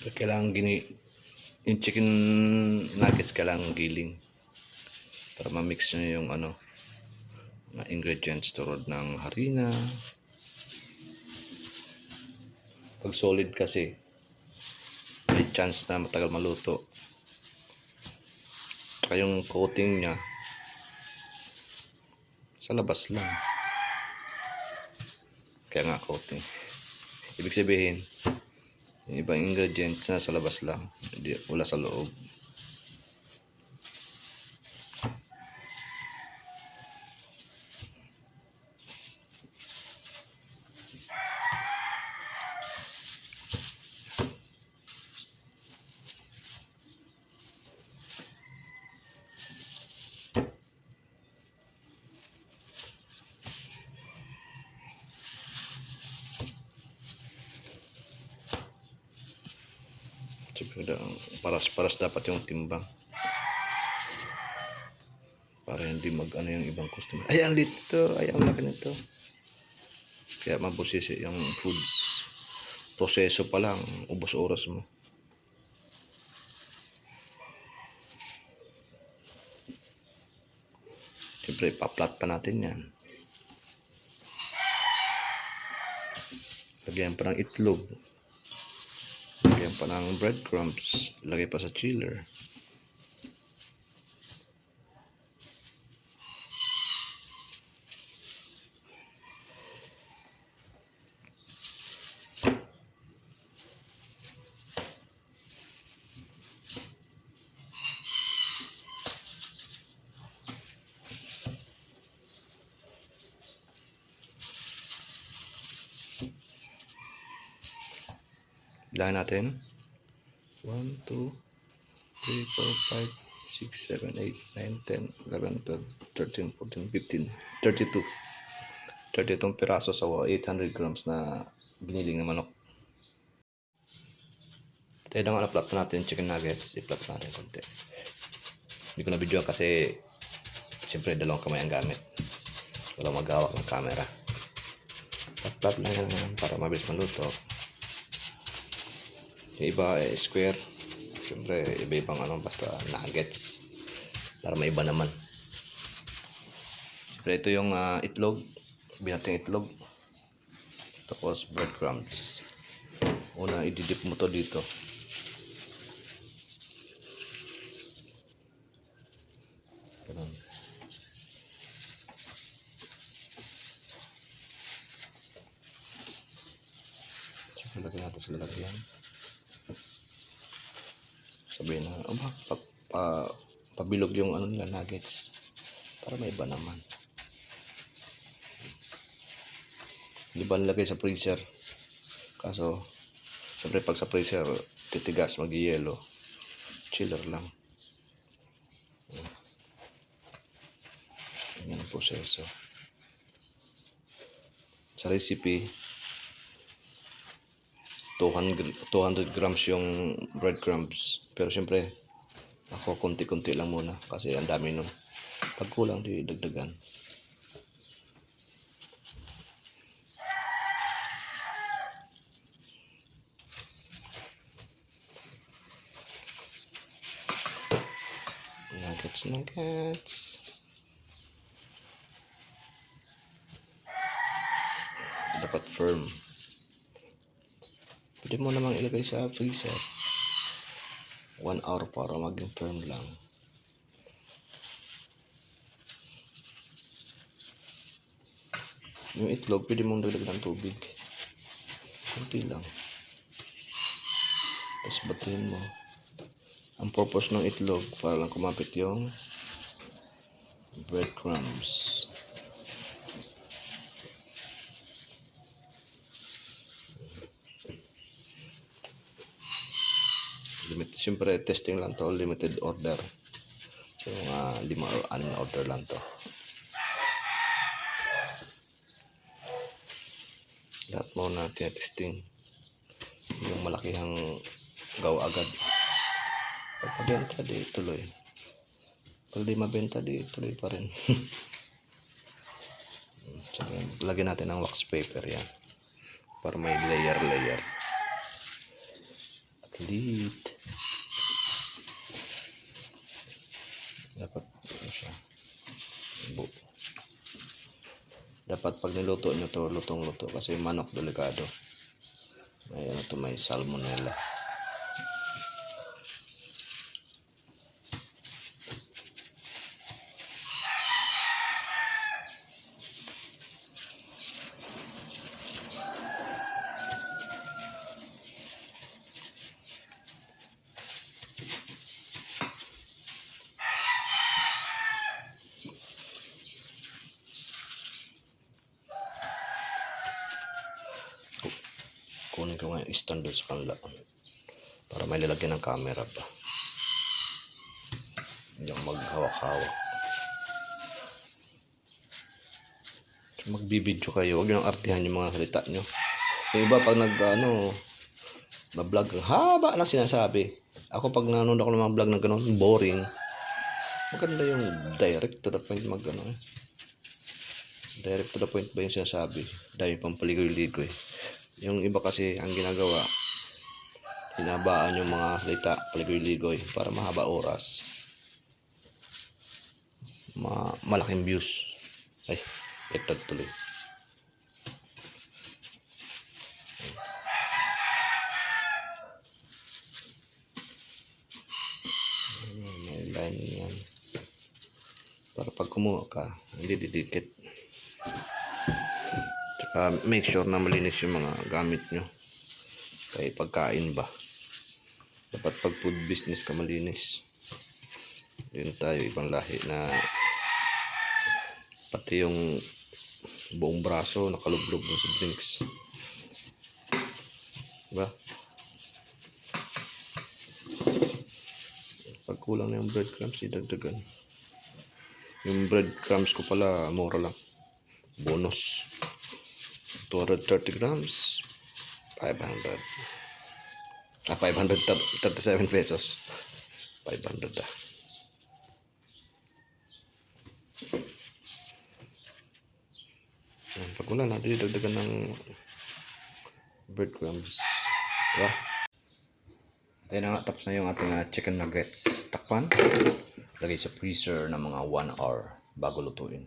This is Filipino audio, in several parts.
Kailangan yung chicken nuggets kailangan giling para ma-mix nyo yung na ingredients tulad ng harina. Pag solid kasi may chance na matagal maluto. Saka yung coating nya sa labas lang, kaya nga coating. Ibig sabihin yung ibang ingredients na sa labas lang, hindi, wala sa loob. Paras dapat yung timbang para hindi yung ibang customer. Ay, ang lito, ay, ang laki nito. Kaya mabusisi yung foods. Proseso pa lang, ubos oras mo. Siyempre, pa-flat pa natin yan. Lagyan pa ng itlog. Lagyan pa ng breadcrumbs. Lagay pa sa chiller. Ilahin natin. 1, 2, 3, 4, 5, 6, 7, 8, 9, 10, 11, 12, 13, 14, 15, 32. 32 piraso sa 800 grams na biniling na manok. Tayo na nga na-flap natin chicken nuggets. I-flap natin konti. Hindi ko na video kasi siyempre dalawang kamay ang gamit. Wala maghawak ng camera. Flap lang yan para mabilis maluto. Yung iba square. Siyempre iba-ibang basta nuggets. Para may iba naman. Siyempre ito yung itlog. Binating itlog. Tapos breadcrumbs. Una ididip mo to dito. Ganun. Siyempre lagyan natin sa lalagyan. Sabihin na, pabilog yung nila nuggets para may iba naman. Hindi ba nilagay sa freezer? Kaso siyempre pag sa freezer titigas, mag-yelo. Chiller lang. Yan ang proseso. Sa recipe 200 grams yung breadcrumbs. Pero siyempre, ako konti-konti lang muna kasi ang dami nun. Pag kulang, di dagdagan. Nuggets. Dapat firm. Pwede mo namang ilagay sa freezer 1 hour para maging firm lang. Yung itlog pwede mong dagdagan ng tubig, kunti lang, tapos batuhin mo. Ang purpose ng itlog para lang kumapit yung breadcrumbs. Siyempre testing lang to, limited order. So mga 5 or 6 na order lang to. Lahat mo na testing. Yung malakihang gawa agad. Pag mabenta di tuloy. Pag di mabenta di tuloy pa rin. So, lagyan natin ng wax paper yan para may layer. Delete. Dapat ano siya. Dapat pag niluto nyo to, lutong-luto kasi manok delikado. May ano to, may salmonella. Kunin ko nga yung stand doon sa kanila para may lalagyan ng camera ba. Hindi ako maghawak-hawak. So, magbibideo kayo, huwag nyo nang artihan yung mga salita nyo. Yung iba pag ma-vlog, haba lang sinasabi. Ako pag nanonood ako ng mga vlog na gano'n, boring. Maganda yung direct to the point Direct to the point ba yung sinasabi? Dahil pang paligoy-ligoy. Yung iba kasi ang ginagawa, hinabaan yung mga salita, paligoy-ligoy para mahaba oras. Malaking views. Ay, etag tuloy. May line yan. Para pag kumuha ka, hindi didikit. Tsaka make sure na malinis yung mga gamit nyo. Kaya pagkain ba? Dapat pag food business ka malinis. Yun tayo, ibang lahi na pati yung buong braso nakalublog sa drinks. Diba? Pag kulang na yung breadcrumbs, idagdagan. Yung breadcrumbs ko pala, mura lang. Bonus. 230 grams. 500. 537 pesos. 500 ah. Pag wala na, dagdagan ng breadcrumbs. Diba? Ito na nga, tapos na yung ating chicken nuggets. Takpan. Lagay sa freezer ng mga 1 hour bago lutuin.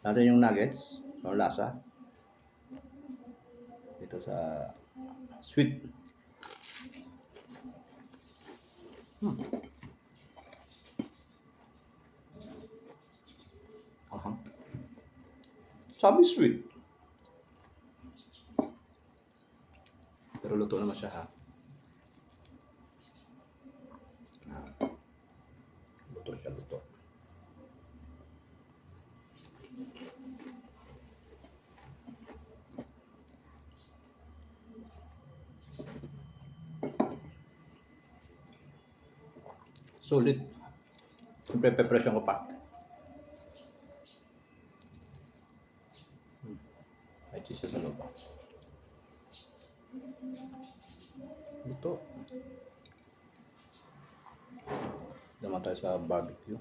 Natin yung nuggets. Ano lasa? Dito sa sweet. Sabi sweet. Pero luto naman siya ha. Luto siya, luto. Sulit. Siyempre, preparation ko pa. May cheese sa loob. Ito. Naman tayo sa barbecue.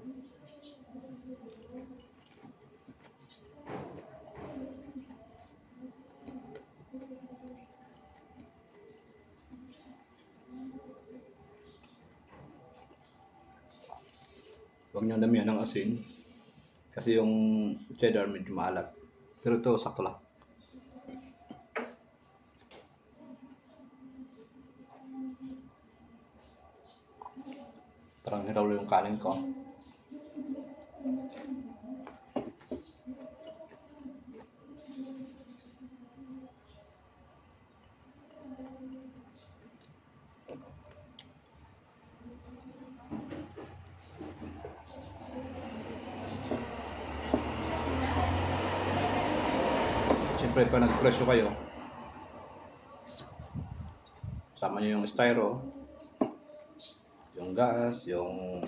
Huwag niyang damihan ng asin. Kasi yung cheddar medyo maalat. Pero ito, sakto lang. Parang hiraw yung kanin ko. Siyempre, pag nagpresyo kayo, sama nyo yung styro, yung gas, yung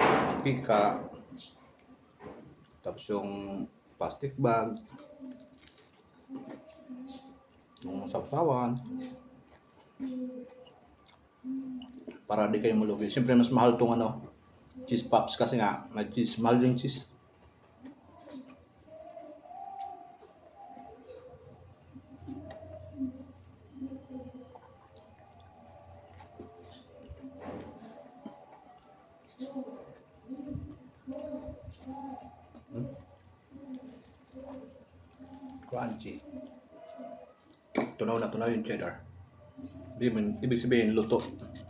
mantika, tapos yung plastic bag, yung sapsawan, para di kayo malugi. Siyempre, mas mahal tong cheese puffs kasi nga, may cheese, mahal yung cheese. Crunchy. Tunaw na tunaw yung cheddar. Ibig sabihin, luto.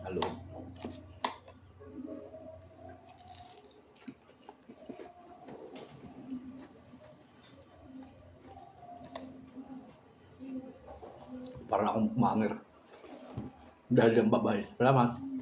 Halo. Parang akong mangir. Dahil yung babay. Salamat.